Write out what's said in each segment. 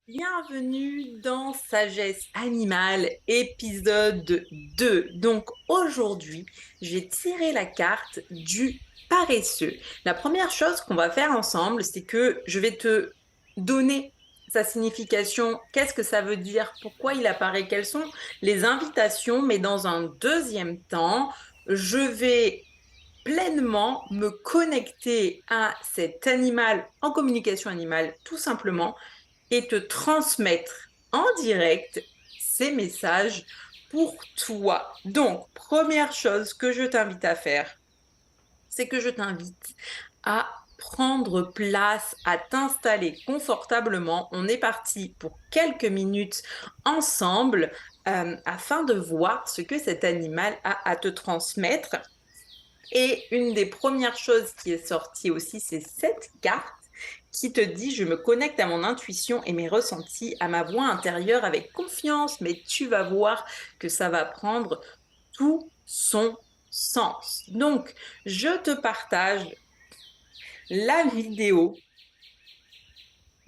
Bienvenue dans Sagesse Animale, épisode 2. Donc aujourd'hui, j'ai tiré la carte du paresseux. La première chose qu'on va faire ensemble, c'est que je vais te donner sa signification, qu'est-ce que ça veut dire, pourquoi il apparaît, quelles sont les invitations, mais dans un deuxième temps, je vais pleinement me connecter à cet animal en communication animale, tout simplement et te transmettre en direct ces messages pour toi. Donc, première chose que je t'invite à faire, c'est que je t'invite à prendre place, à t'installer confortablement. On est parti pour quelques minutes ensemble afin de voir ce que cet animal a à te transmettre. Et une des premières choses qui est sortie aussi, c'est cette carte qui te dit je me connecte à mon intuition et mes ressentis, à ma voix intérieure avec confiance, mais tu vas voir que ça va prendre tout son sens. Donc, je te partage la vidéo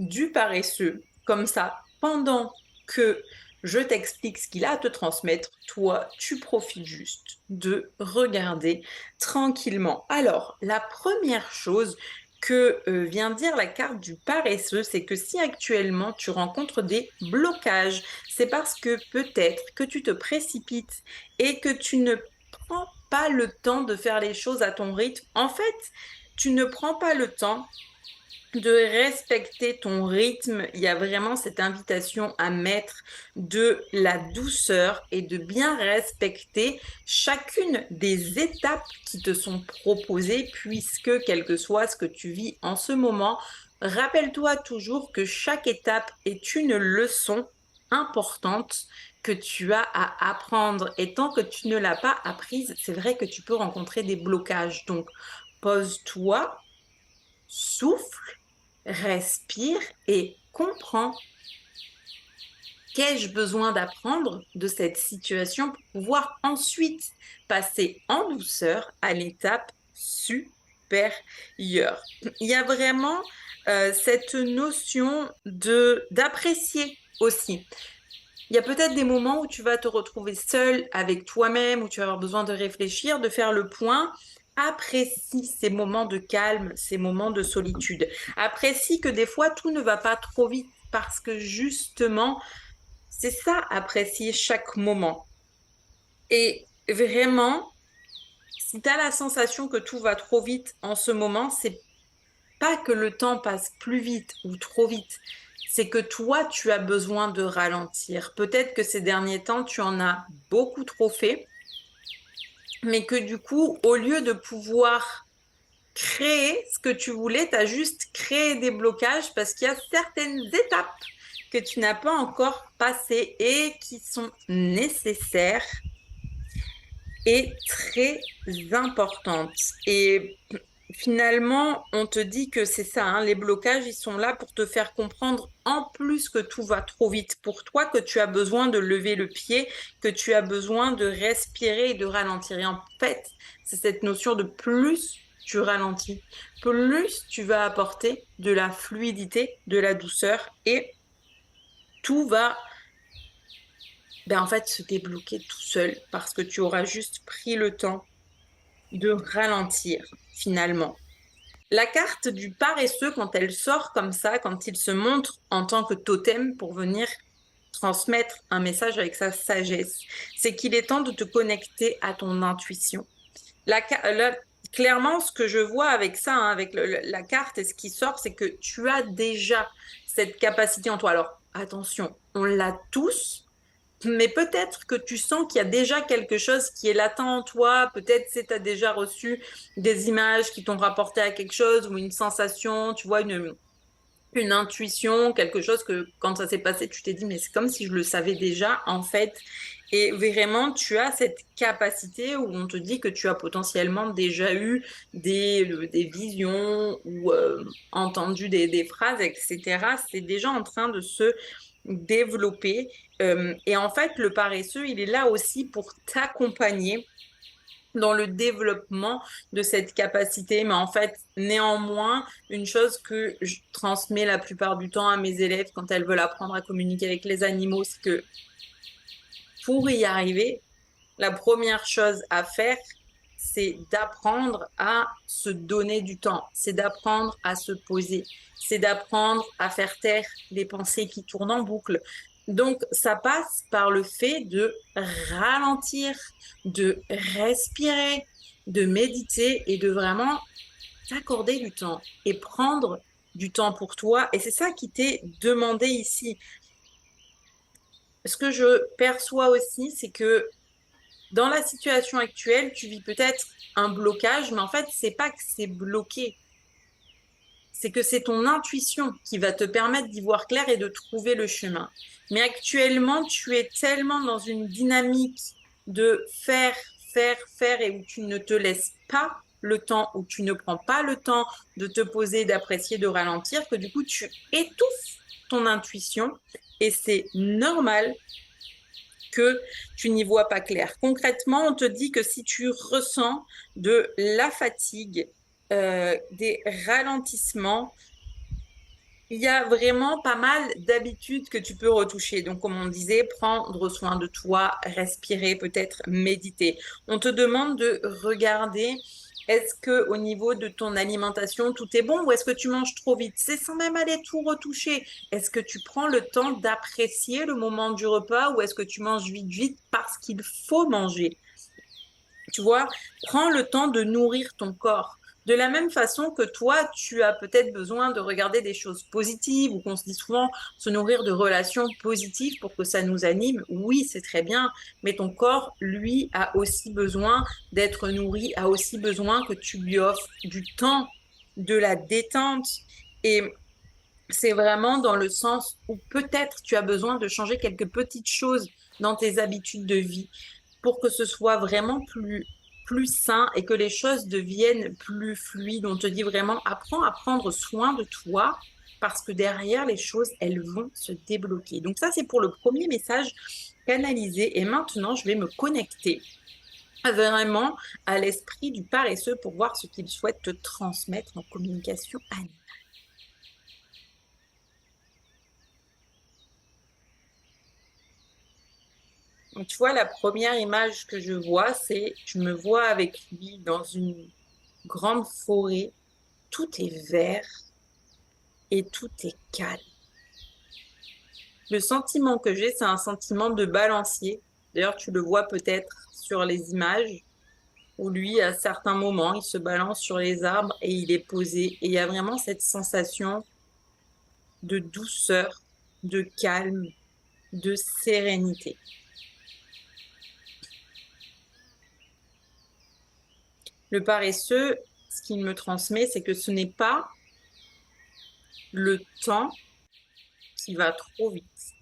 du paresseux, comme ça, pendant que je t'explique ce qu'il a à te transmettre, toi, tu profites juste de regarder tranquillement. Alors, la première chose que vient dire la carte du paresseux, c'est que si actuellement tu rencontres des blocages, c'est parce que peut-être que tu te précipites et que tu ne prends pas le temps de faire les choses à ton rythme. En fait, tu ne prends pas le temps de respecter ton rythme. Il y a vraiment cette invitation à mettre de la douceur et de bien respecter chacune des étapes qui te sont proposées, puisque quel que soit ce que tu vis en ce moment, rappelle-toi toujours que chaque étape est une leçon importante que tu as à apprendre. Et tant que tu ne l'as pas apprise, c'est vrai que tu peux rencontrer des blocages. Donc, pose-toi, souffle, respire et comprends. Qu'ai-je besoin d'apprendre de cette situation pour pouvoir ensuite passer en douceur à l'étape supérieure? Il y a vraiment cette notion d'apprécier aussi. Il y a peut-être des moments où tu vas te retrouver seul avec toi-même, où tu vas avoir besoin de réfléchir, de faire le point. Apprécie ces moments de calme, ces moments de solitude. Apprécie que des fois, tout ne va pas trop vite parce que justement, c'est ça, apprécier chaque moment. Et vraiment, si tu as la sensation que tout va trop vite en ce moment, c'est pas que le temps passe plus vite ou trop vite, c'est que toi, tu as besoin de ralentir. Peut-être que ces derniers temps, tu en as beaucoup trop fait, mais que du coup, au lieu de pouvoir créer ce que tu voulais, tu as juste créé des blocages parce qu'il y a certaines étapes que tu n'as pas encore passées et qui sont nécessaires et très importante. Et finalement, on te dit que c'est ça, hein, les blocages, ils sont là pour te faire comprendre en plus que tout va trop vite pour toi, que tu as besoin de lever le pied, que tu as besoin de respirer et de ralentir. Et en fait, c'est cette notion de plus tu ralentis, plus tu vas apporter de la fluidité, de la douceur et tout va en fait se débloquer tout seul parce que tu auras juste pris le temps de ralentir finalement. La carte du paresseux, quand elle sort comme ça, quand il se montre en tant que totem pour venir transmettre un message avec sa sagesse, c'est qu'il est temps de te connecter à ton intuition. Clairement, ce que je vois avec ça, hein, avec la carte et ce qui sort, c'est que tu as déjà cette capacité en toi. Alors, attention, on l'a tous, mais peut-être que tu sens qu'il y a déjà quelque chose qui est latent en toi. Peut-être que tu as déjà reçu des images qui t'ont rapporté à quelque chose ou une sensation, tu vois, une intuition, quelque chose que quand ça s'est passé, tu t'es dit, mais c'est comme si je le savais déjà, en fait. Et vraiment, tu as cette capacité où on te dit que tu as potentiellement déjà eu des visions ou entendu des phrases, etc. C'est déjà en train de se développer. Et en fait, le paresseux, il est là aussi pour t'accompagner dans le développement de cette capacité. Mais en fait, néanmoins, une chose que je transmets la plupart du temps à mes élèves quand elles veulent apprendre à communiquer avec les animaux, c'est que pour y arriver, la première chose à faire, c'est d'apprendre à se donner du temps, c'est d'apprendre à se poser, c'est d'apprendre à faire taire les pensées qui tournent en boucle. Donc, ça passe par le fait de ralentir, de respirer, de méditer et de vraiment t'accorder du temps et prendre du temps pour toi. Et c'est ça qui t'est demandé ici. Ce que je perçois aussi, c'est que dans la situation actuelle, tu vis peut-être un blocage, mais en fait, c'est pas que c'est bloqué. C'est que c'est ton intuition qui va te permettre d'y voir clair et de trouver le chemin. Mais actuellement, tu es tellement dans une dynamique de faire, faire, faire et où tu ne te laisses pas le temps, où tu ne prends pas le temps de te poser, d'apprécier, de ralentir, que du coup, tu étouffes ton intuition et c'est normal que tu n'y vois pas clair. Concrètement, on te dit que si tu ressens de la fatigue, des ralentissements, il y a vraiment pas mal d'habitudes que tu peux retoucher. Donc, comme on disait, prendre soin de toi, respirer, peut-être méditer. On te demande de regarder est-ce que au niveau de ton alimentation, tout est bon ou est-ce que tu manges trop vite? C'est sans même aller tout retoucher. Est-ce que tu prends le temps d'apprécier le moment du repas ou est-ce que tu manges vite, vite parce qu'il faut manger? Tu vois, prends le temps de nourrir ton corps. De la même façon que toi, tu as peut-être besoin de regarder des choses positives ou qu'on se dit souvent se nourrir de relations positives pour que ça nous anime. Oui, c'est très bien, mais ton corps, lui, a aussi besoin d'être nourri, a aussi besoin que tu lui offres du temps, de la détente. Et c'est vraiment dans le sens où peut-être tu as besoin de changer quelques petites choses dans tes habitudes de vie pour que ce soit vraiment plus sain et que les choses deviennent plus fluides. On te dit vraiment, apprends à prendre soin de toi parce que derrière, les choses, elles vont se débloquer. Donc ça, c'est pour le premier message canalisé. Et maintenant, je vais me connecter vraiment à l'esprit du paresseux pour voir ce qu'il souhaite te transmettre en communication animale. Donc, tu vois, la première image que je vois, c'est je me vois avec lui dans une grande forêt, tout est vert et tout est calme. Le sentiment que j'ai, c'est un sentiment de balancier. D'ailleurs, tu le vois peut-être sur les images où lui, à certains moments, il se balance sur les arbres et il est posé. Et il y a vraiment cette sensation de douceur, de calme, de sérénité. Le paresseux, ce qu'il me transmet, c'est que ce n'est pas le temps qui va trop vite,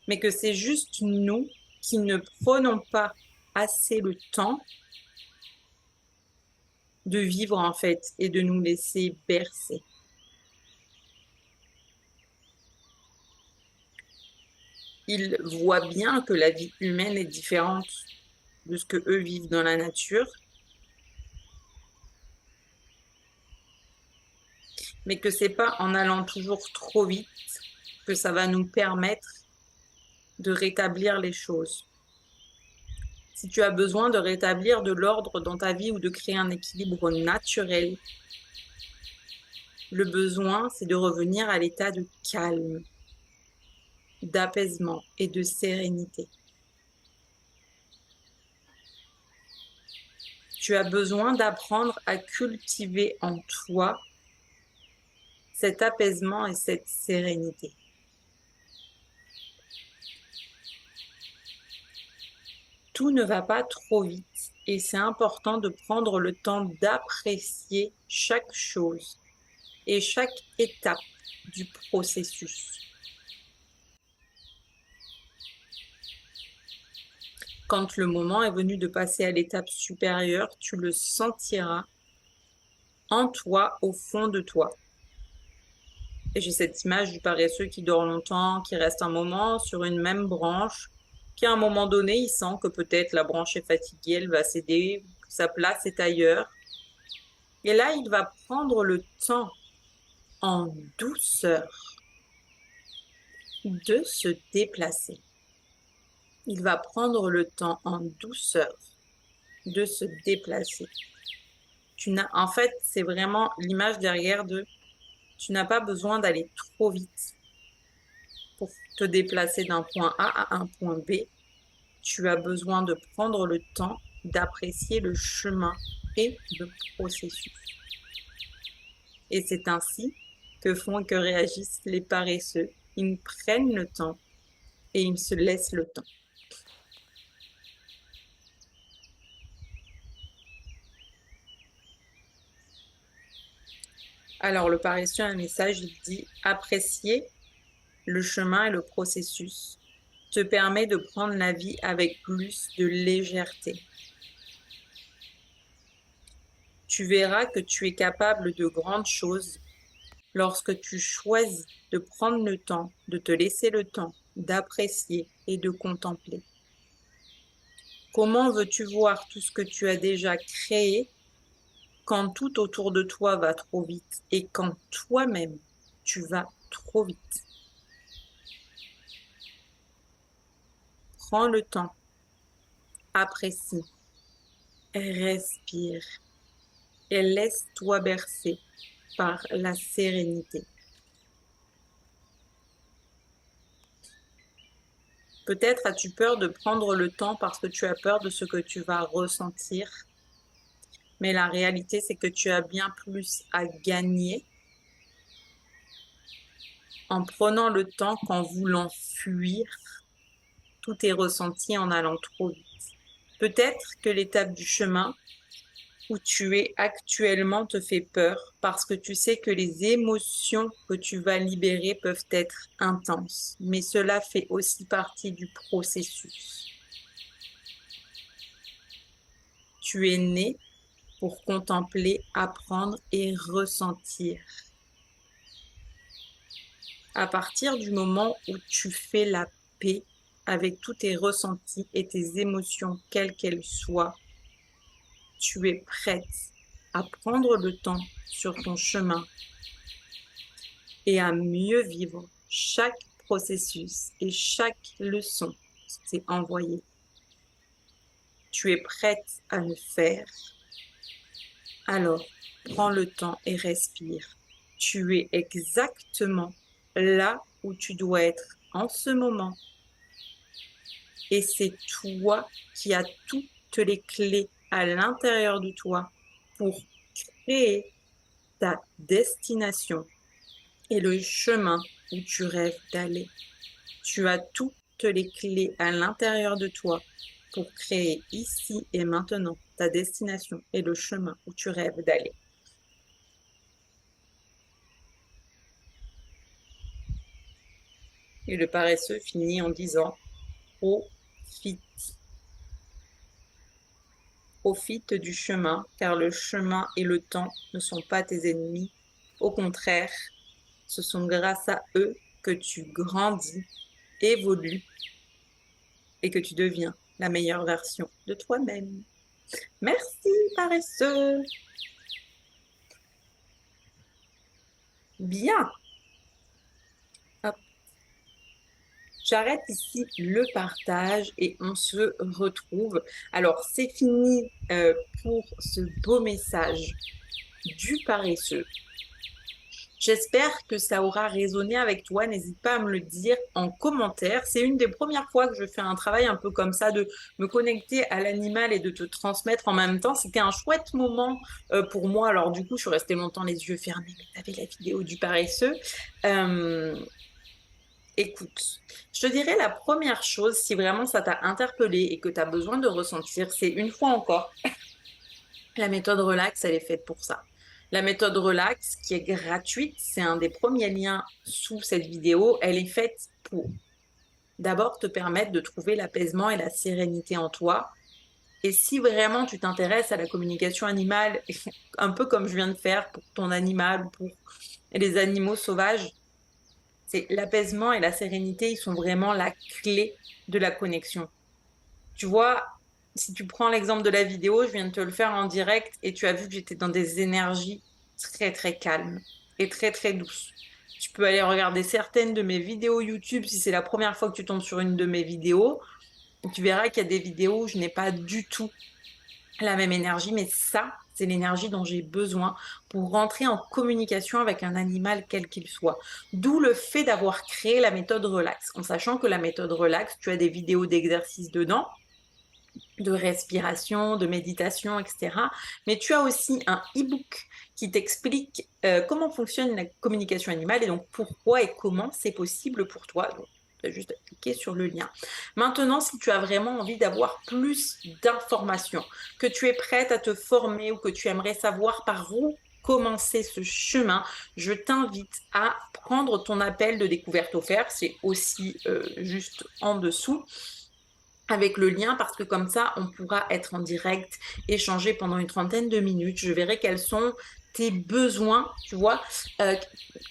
mais que c'est juste nous qui ne prenons pas assez le temps de vivre en fait et de nous laisser bercer. Ils voient bien que la vie humaine est différente de ce que eux vivent dans la nature, mais que c'est pas en allant toujours trop vite que ça va nous permettre de rétablir les choses. Si tu as besoin de rétablir de l'ordre dans ta vie ou de créer un équilibre naturel, le besoin, c'est de revenir à l'état de calme, d'apaisement et de sérénité. Tu as besoin d'apprendre à cultiver en toi cet apaisement et cette sérénité. Tout ne va pas trop vite et c'est important de prendre le temps d'apprécier chaque chose et chaque étape du processus. Quand le moment est venu de passer à l'étape supérieure, tu le sentiras en toi, au fond de toi. Et j'ai cette image du paresseux qui dort longtemps, qui reste un moment sur une même branche Puis à un moment donné, il sent que peut-être la branche est fatiguée, elle va céder, que sa place est ailleurs. Et là, il va prendre le temps en douceur de se déplacer. Il va prendre le temps en douceur de se déplacer. En fait, c'est vraiment l'image derrière de tu n'as pas besoin d'aller trop vite pour te déplacer d'un point A à un point B. Tu as besoin de prendre le temps d'apprécier le chemin et le processus. Et c'est ainsi que font et que réagissent les paresseux. Ils prennent le temps et ils se laissent le temps. Alors, le paresseux a un message, il dit apprécier le chemin et le processus te permet de prendre la vie avec plus de légèreté. Tu verras que tu es capable de grandes choses lorsque tu choisis de prendre le temps, de te laisser le temps d'apprécier et de contempler. Comment veux-tu voir tout ce que tu as déjà créé quand tout autour de toi va trop vite et quand toi-même tu vas trop vite? Prends le temps, apprécie, respire et laisse-toi bercer par la sérénité. Peut-être as-tu peur de prendre le temps parce que tu as peur de ce que tu vas ressentir, mais la réalité, c'est que tu as bien plus à gagner en prenant le temps qu'en voulant fuir tous tes ressentis en allant trop vite. Peut-être que l'étape du chemin où tu es actuellement te fait peur parce que tu sais que les émotions que tu vas libérer peuvent être intenses, mais cela fait aussi partie du processus. Tu es né pour contempler, apprendre et ressentir. À partir du moment où tu fais la paix avec tous tes ressentis et tes émotions, quelles qu'elles soient, tu es prête à prendre le temps sur ton chemin et à mieux vivre chaque processus et chaque leçon qui t'est envoyée. Tu es prête à le faire. Alors, prends le temps et respire. Tu es exactement là où tu dois être en ce moment. Et c'est toi qui as toutes les clés à l'intérieur de toi pour créer ta destination et le chemin où tu rêves d'aller. Tu as toutes les clés à l'intérieur de toi pour créer ici et maintenant ta destination et le chemin où tu rêves d'aller. Et le paresseux finit en disant profite. Profite du chemin, car le chemin et le temps ne sont pas tes ennemis. Au contraire, ce sont grâce à eux que tu grandis, évolues et que tu deviens la meilleure version de toi-même. Merci, paresseux. Bien. Hop. J'arrête ici le partage et on se retrouve. Alors, c'est fini pour ce beau message du paresseux. J'espère que ça aura résonné avec toi. N'hésite pas à me le dire en commentaire. C'est une des premières fois que je fais un travail un peu comme ça, de me connecter à l'animal et de te transmettre en même temps. C'était un chouette moment pour moi. Alors du coup, je suis restée longtemps les yeux fermés, mais tu avais la vidéo du paresseux. Écoute, je te dirais la première chose, si vraiment ça t'a interpellé et que tu as besoin de ressentir, c'est une fois encore, la méthode relax, elle est faite pour ça. La méthode relax, qui est gratuite, c'est un des premiers liens sous cette vidéo, elle est faite pour d'abord te permettre de trouver l'apaisement et la sérénité en toi. Et si vraiment tu t'intéresses à la communication animale, un peu comme je viens de faire pour ton animal ou pour les animaux sauvages, C'est l'apaisement et la sérénité, ils sont vraiment la clé de la connexion. Tu vois, si tu prends l'exemple de la vidéo, je viens de te le faire en direct et tu as vu que j'étais dans des énergies très très calmes et très très douces. Tu peux aller regarder certaines de mes vidéos YouTube si c'est la première fois que tu tombes sur une de mes vidéos. Tu verras qu'il y a des vidéos où je n'ai pas du tout la même énergie, mais ça, c'est l'énergie dont j'ai besoin pour rentrer en communication avec un animal quel qu'il soit. D'où le fait d'avoir créé la méthode relax, en sachant que la méthode relax, tu as des vidéos d'exercices dedans, de respiration, de méditation, etc. Mais tu as aussi un e-book qui t'explique comment fonctionne la communication animale et donc pourquoi et comment c'est possible pour toi. Donc, tu as juste à cliquer sur le lien. Maintenant, si tu as vraiment envie d'avoir plus d'informations, que tu es prête à te former ou que tu aimerais savoir par où commencer ce chemin, je t'invite à prendre ton appel de découverte offert. C'est aussi juste en dessous avec le lien parce que comme ça, on pourra être en direct, échanger pendant une trentaine de minutes. Je verrai quels sont tes besoins, tu vois, euh,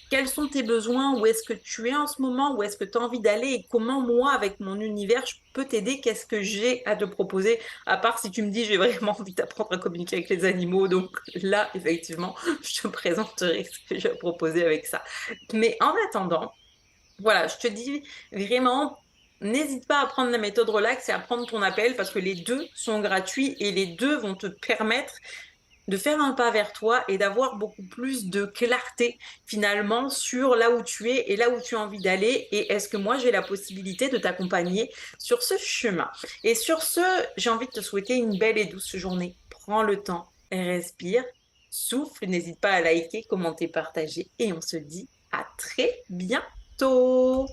quels sont tes besoins, où est-ce que tu es en ce moment, où est-ce que tu as envie d'aller et comment moi, avec mon univers, je peux t'aider, qu'est-ce que j'ai à te proposer, à part si tu me dis j'ai vraiment envie d'apprendre à communiquer avec les animaux. Donc là, effectivement, je te présenterai ce que j'ai à proposer avec ça. Mais en attendant, voilà, je te dis vraiment, n'hésite pas à prendre la méthode relax et à prendre ton appel parce que les deux sont gratuits et les deux vont te permettre de faire un pas vers toi et d'avoir beaucoup plus de clarté finalement sur là où tu es et là où tu as envie d'aller et est-ce que moi j'ai la possibilité de t'accompagner sur ce chemin. Et sur ce, j'ai envie de te souhaiter une belle et douce journée. Prends le temps, respire, souffle, n'hésite pas à liker, commenter, partager et on se dit à très bientôt.